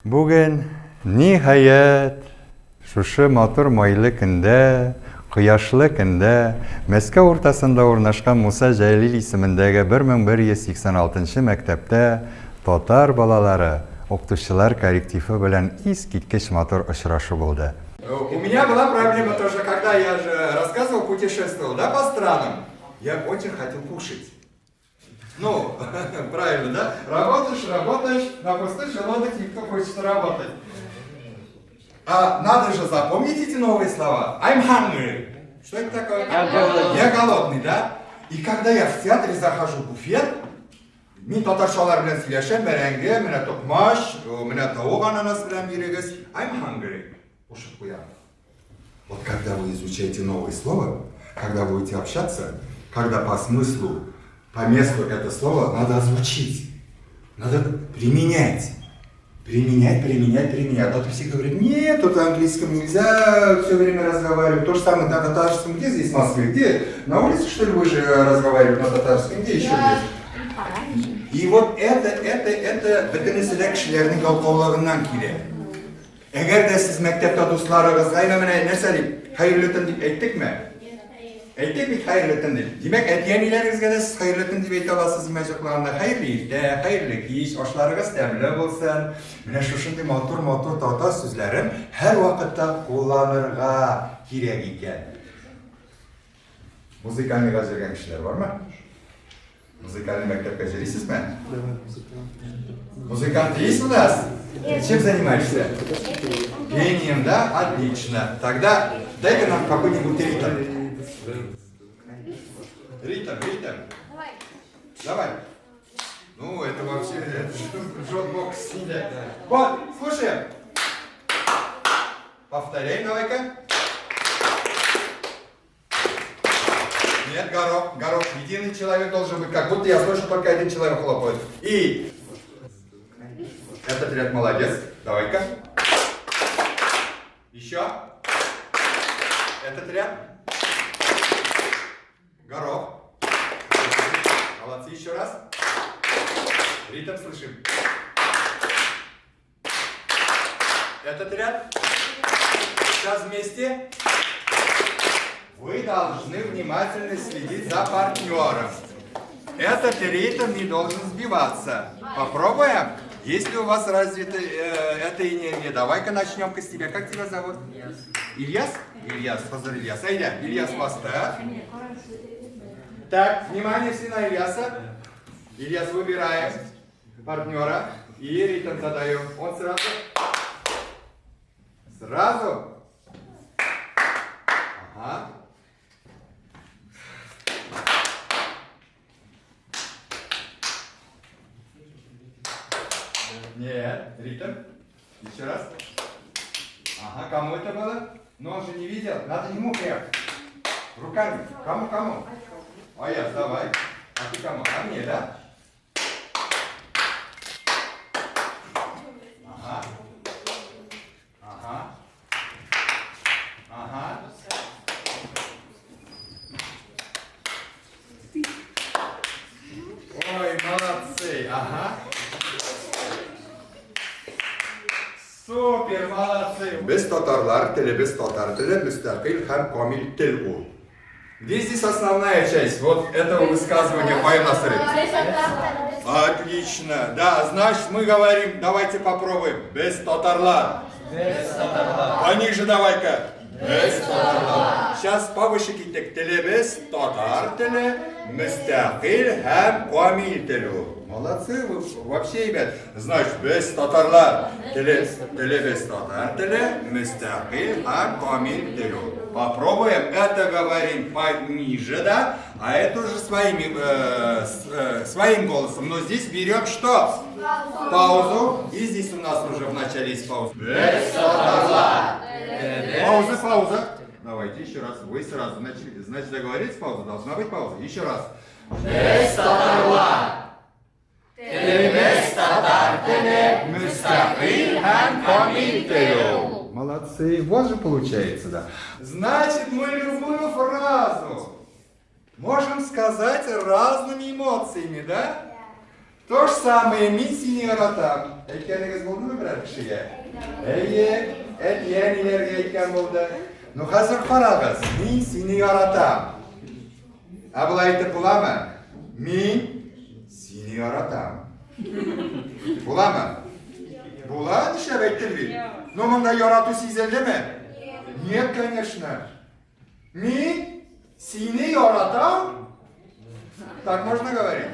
Bugün nihayet şuşu matur maylı günde, kıyaşlı günde, Meske ortasında ornaşkan Musa Celil ismindeki 1186 mektepte Tatar balaları, okutuşçular kollektifi bilen iskitkiç matur ışıraşı buldu. У меня была проблема тоже, когда я же рассказывал, путешествовал, да, по странам. Я очень хотел кушать. Ну, правильно, да? Работаешь, на пустой желудок никто хочет работать. А надо же запомнить эти новые слова. I'm hungry. Что это такое? Я голодный, да? И когда я в театре захожу в буфет, мен татаршалар белән сөйләшәм, бәрәңге, менә токмаш, менә тавык ананас белән бирегез. I'm hungry. Ушып куям. Вот когда вы изучаете новые слова, когда будете общаться, когда по смыслу, по месту это слово надо озвучить, надо применять. Применять. А то все говорят, нет, тут на английском нельзя все время разговаривать. То же самое на татарском. Где здесь в Москве? Где? На улице, что ли, вы же разговариваете на татарском? Где еще здесь? И вот это бөтенесе кешеләрнең ялкаулыгыннан килә. Әгәр дә сез мәктәптә дусларыгызга менә нәрсә дип, хәерле төн дип әйттекме? Әйтик бит хәерле төн дип. Димәк, әти-әниләрегезгә дә сез хәерле төн дип әйтә аласыз мәҗәкләрендә. Хәерле иртә, хәерле кич, ашларыгыз тәмле булсын. Менә шушындый матур татар сүзләрен һәр вакытта кулланырга кирәк икән. Музыкальныйга җөргән кешеләр бармы? Музыкальный мәктәпкә җөрисезме? Музыкант есть у нас? Чем занимаешься? Пением, да? Отлично. Тогда дай-ка нам какой-нибудь ритм. Ритм. Давай. Ну, это вообще джот-бокс снять. Вот, слушаем. Повторяй, давай-ка. Нет, горох. Единый человек должен быть, как будто я слышу, только один человек хлопает. И этот ряд молодец. Давай-ка. Еще. Этот ряд. Горох. Молодцы, еще раз. Ритм слышим. Этот ряд. Сейчас вместе. Вы должны внимательно следить за партнером. Этот ритм не должен сбиваться. Попробуем? Если у вас развита эта энергия, давай-ка начнем-ка с тебя. Как тебя зовут? Ильяс? Ильяс, позор Ильяс. Айда, Ильяс Моста. Так, внимание все на Ильяса. Ильяс, выбираем партнера и ритм задаем. Он сразу. Ага. Нет, ритм. Еще раз. Ага, кому это было? Но он же не видел. Надо ему прям. Руками. Кому? Аяс, давай. А ты кому? А мне, да? Ага. Ой, молодцы. Ага. Супер, молодцы. Без татарлар теле, без татар теле, мустақил һәм камил тел ул. Где здесь основная часть вот этого высказывания Павел Насыров? Отлично. Да, значит, мы говорим, давайте попробуем. Без татарлар. Пониже давай-ка. Без татарлар. Сейчас повыше китек. Теле без татар теле, мустақил һәм камил теле. Молодцы вы вообще, ребят. Значит, без татарлар. Теле без татар теле, мустақил һәм камил теле. Попробуем. Это говорим пониже, да? А это уже своим голосом. Но здесь берем что? Паузу. И здесь у нас уже в начале есть пауза. Пауза. Давайте еще раз. Вы сразу начали. Значит, договорились, пауза. Должна быть пауза. Еще раз. Молодцы, вот же получается, да. Значит, мы любую фразу можем сказать разными эмоциями, да? То же самое, мин сине яратам. Әйткәнегез булдымы берәр кешегә? Әйе, әтиәниләргә әйткән булды. Ну хәзер карагыз, мин сине яратам. Ә болай әйтеп буламы? Мин сине яратам. Буламы? Була, нишләп әйттем бит? Ну монда ярату сизелдеме? Нет, конечно. Мин сине яратам. Так можно говорить?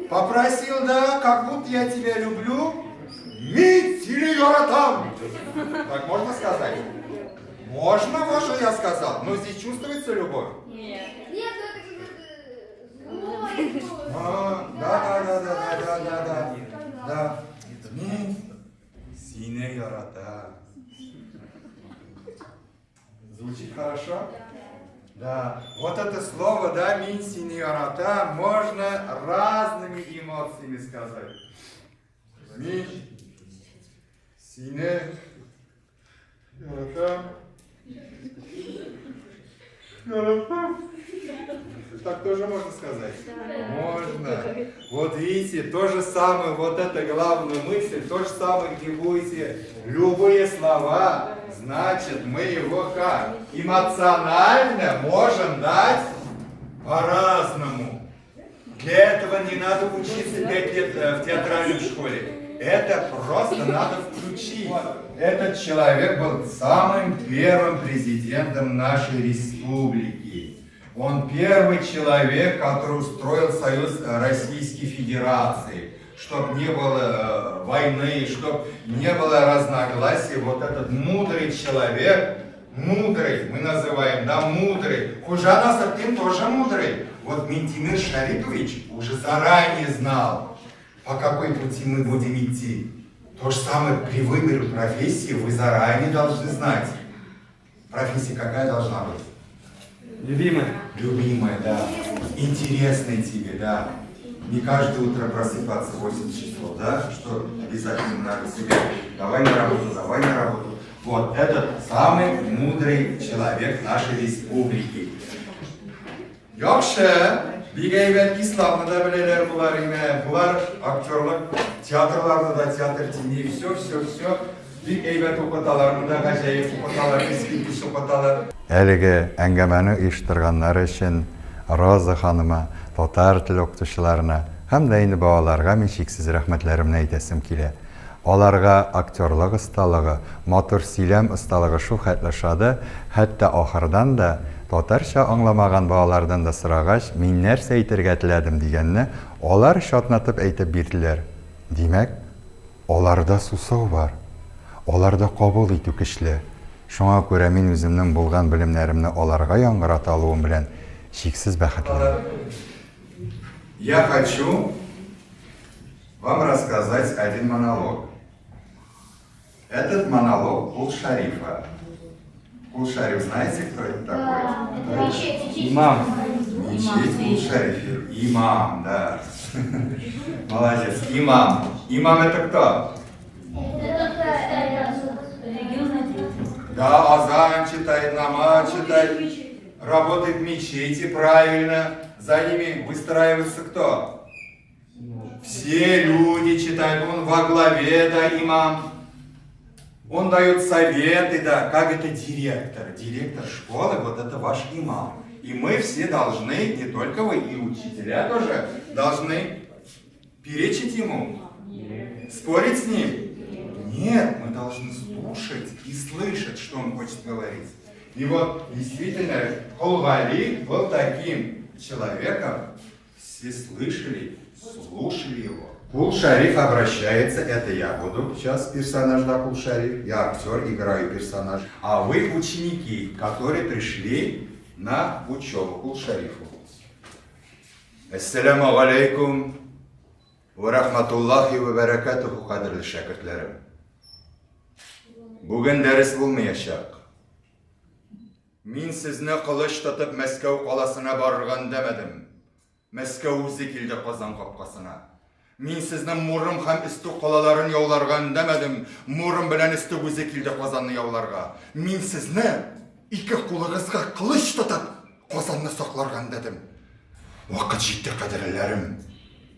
Попросил, да, как будто я тебя люблю. Мин сине яратам. Так можно сказать? Можно, вот что я сказал. Но здесь чувствуется любовь? Нет. Нет, это Да. Мин сине яратам. Звучит хорошо? Да. Вот это слово, да, мин сине яратам, можно разными эмоциями сказать. Мин сине яратам. Так тоже можно сказать? Можно. Вот видите, то же самое, вот это главная мысль, то же самое, где будете любые слова, значит, мы его как? Эмоционально можем дать по-разному. Для этого не надо учиться 5 лет в театральной школе. Это просто надо включить. Этот человек был самым первым президентом нашей республики. Он первый человек, который устроил Союз Российской Федерации, чтобы не было войны, чтобы не было разногласий. Вот этот мудрый человек, мудрый, мы называем, да, мудрый. Худжа Насыртдин тоже мудрый. Вот Ментимир Шарипович уже заранее знал, по какой пути мы будем идти. То же самое при выборе профессии вы заранее должны знать. Профессия какая должна быть? Любимая. Любимая, да. Интересная тебе, да. Не каждое утро просыпаться в 8 часов, да? Что обязательно надо себе. Давай на работу, давай на работу. Вот этот самый мудрый человек нашей республики. Яхшы, бик әйбәт исламны да беләләр булар име. Булар актерлык, театрларда да театр тини, все. Бик әйбәт укыталар, монда гаҗәеп укыталар, искиткеч укыталар. Әлеге әңгәмәне оештырганнар өчен Роза ханыма, татар тел укытучыларына һәм дә инде балаларга мин чиксез рәхмәтләремне әйтәсем килә. Аларга актерлык осталыгы, матур сөйләм осталыгы шул хәтле шады, хәтта ахырдан да татарча аңламаган балалардан да сорагач, мин нәрсә әйтергә теләдем дигәнне, алар шатнатып әйтеп бирделәр. Димәк, аларда сусау бар. Аларда кабул итү көчле. Шуңа күрә мин үземнең булган белемнәремне аларга яңгырата алуым белән чиксез бәхетле. Я хочу вам рассказать один монолог. Этот монолог Кул-Шарифа. Кул-Шариф, знаете, кто это такой? Имам. Мечеть Кул-Шариф. Имам, да. Молодец. Имам. Имам это кто? Да, азан читает, намаз читает, работает в мечети правильно. За ними выстраивается кто? Все люди читают, он во главе, да, имам. Он дает советы, да, как это директор. Директор школы, вот это ваш имам. И мы все должны, не только вы, и учителя тоже, должны перечить ему, спорить с ним. Нет, мы должны слушать и слышать, что он хочет говорить. И вот действительно, Кул-Вали был таким человеком, все слышали, слушали его. Кул-Шариф обращается, это я буду сейчас персонаж, да, Кул-Шариф, я актер, играю персонаж. А вы ученики, которые пришли на учебу Кул-Шарифу. Ассаламу алейкум ва рахматуллахи ва баракатуху, кадрлы шәкертләрем. Бүген дәрес булмаячак. Мин сезне кылыч тотып Мәскәү каласына барырга демәдем. Мәскәү үзе килде Казан капкасына. Мин сезнең Муром һәм Исту калаларын яуларга демәдем. Муром белән Исту үзе килде Казанны яуларга. Мин сезне ике кулыгызга кылыч тотып Казанны сакларга дидем. Вакыт җитте, кадерләрем.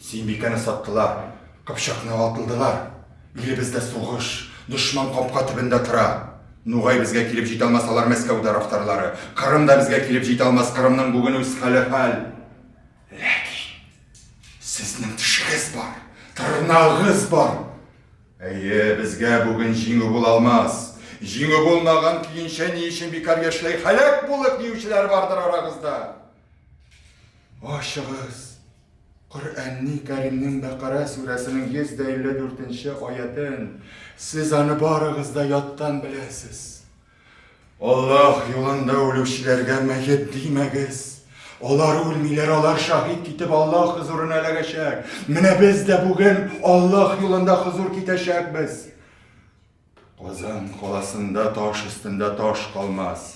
Сөембикәне саттылар, Қыпшақны атылдылар. Елебездә сугыш, дошман капка төбендә тора. Нугай безгә килеп җитә алмасалар Мәскәүдә рафтарлары. Кырымда безгә килеп җитә алмас Кырымның бүген үз хәле хәл. Ләкин сезнең тишегез бар, тырнагыз бар. Әйе, безгә бүген җиңү була алмас. Җиңү булмаган көенчә ни өчен бикар яшьләй һәлак булып диючеләр бардыр арагызда. Ачыгыз. Коръәнни Кәримнең Бәкара сүрәсенең 154-нче аятын сез аны барыгыз да яттан беләсез. Аллаһ юлында үлүчеләргә мәйет димәгез. Алар үлмиләр, алар шаһид китеп Аллаһ хузурына эләгәчәк. Менә без дә бүген Аллаһ юлында хузур китәчәкбез. Казан каласында таш өстендә таш калмас.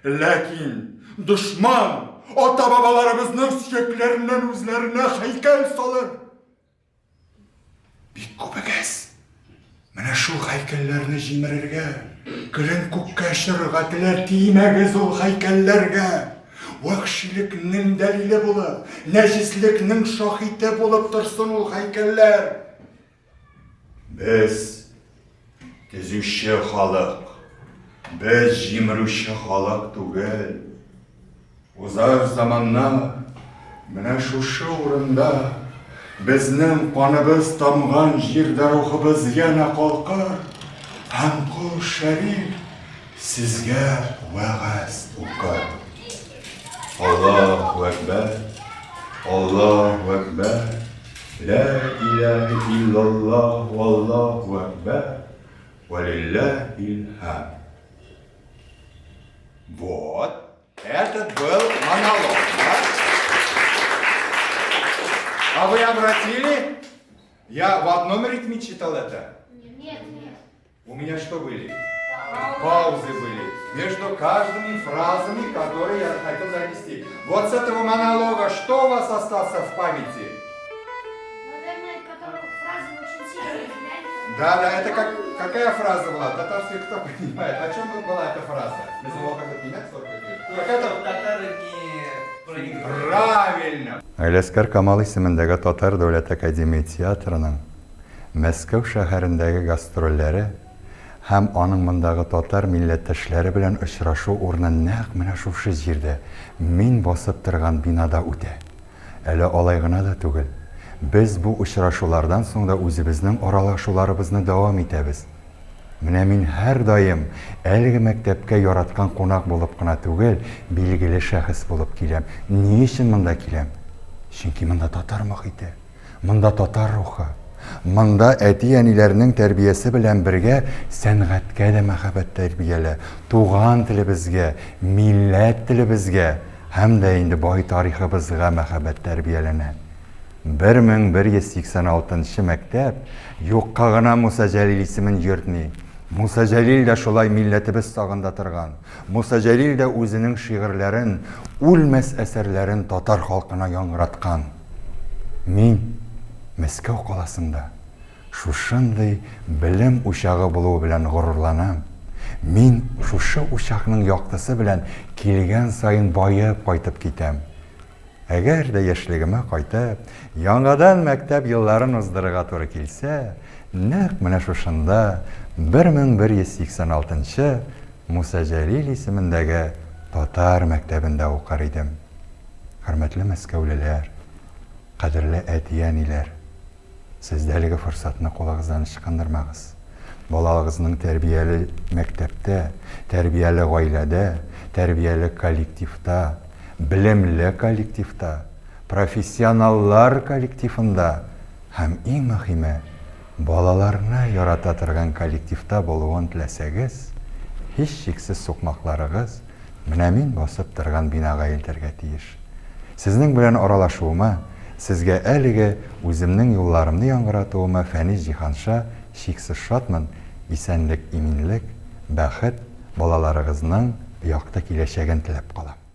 Ләкин дошман ата-бабаларыбызның сөякләреннән үзләренә һәйкәл салыр. Бик күпегез. Менә шул һәйкәлләрне җимерергә, көлен күккә чырырга теләр, тимәгез ул һәйкәлләргә. Вахшилекнең дәлиле булып, нәҗислекнең шаһиде булып торсын ул һәйкәлләр. Без төзүче халык, без җимерүче халык түгел. Узар заманна, менә шушы урында безнең каныбыз тамган җирдә рухыбыз янә калкыр, һәм Кул Шәриф сезгә вәгазь укыр. Аллаһу әкбәр, Аллаһу әкбәр, ла илаһа иллаллаһ, валлаһу әкбәр, валиллаһил хәмд. Вот. Этот был монолог, да? А вы обратили? Я в одном ритме читал это? Нет. У меня что были? Паузы были. Между каждыми фразами, которые я хотел занести. Вот с этого монолога что у вас остался в памяти? Наверное, которую фразу очень сильно разделяли. Да, это какая фраза была? Татарский кто понимает? О чем была эта фраза? Правильно! Айләскәр Камал исемендәге Татар дәүләт академия театрының Мәскәү шәһәрендәге гастрольләре һәм аның мондагы татар милләттәшләре белән очрашу урыны нәкъ менә шушы җирдә мин басып торган бинада үтә. Әле алай гына да түгел. Без бу очрашулардан соң да үзебезнең аралашуларыбызны дәвам итәбез. Менә мин һәр даим әлеге мәктәпкә яраткан кунак булып кына түгел, билгеле шәхес булып киләм. Ни өчен монда киләм? Чөнки монда татар мөхите, монда татар рухы, монда әти-әниләрнең тәрбиясе белән бергә сәнгатькә дә мәхәббәт тәрбияле, туган телебезгә, милләт телебезгә һәм дә инде бай тарихыбызга мәхәббәт тәрбияләнә. 1186 мәктәп юкка гына Муса Җәлил исемен йөртми. Муса Җәлил дә шулай милләтебез сагында торган. Муса Җәлил дә үзенең шигырьләрен, үлмәс әсәрләрен татар халкына яңгыраткан. Мин Мәскәү каласында шушындый белем учагы булуы белән горурланам. Мин шушы учакның яктысы белән килгән сайын байып кайтып китәм. Әгәр дә яшьлегемә кайтып, яңадан мәктәп елларын уздырырга туры килсә, нәкъ менә шушында 1186 Муса Җәлил исемендәге татар мәктәбендә укыр идем. Хөрмәтле мәскәүлеләр, кадерле әти-әниләр, сез әлеге форсатны кулыгыздан ычкындырмагыз. Балагызның тәрбияле мәктәптә, тәрбияле гаиләдә, тәрбияле коллективта, белемле коллективта, профессионаллар коллективында һәм иң мөһиме, балаларны ярата торган коллективта булуын теләсәгез, һич шиксез сукмакларыгыз менә мин басып торган бинага илтергә тиеш. Сезнең белән аралашуыма, сезгә әлеге үземнең юлларымны яңгыратуыма Фәнис Җиһанша шиксез шатмын. Исәнлек, иминлек, бәхет балаларыгызның якты киләчәген теләп калам.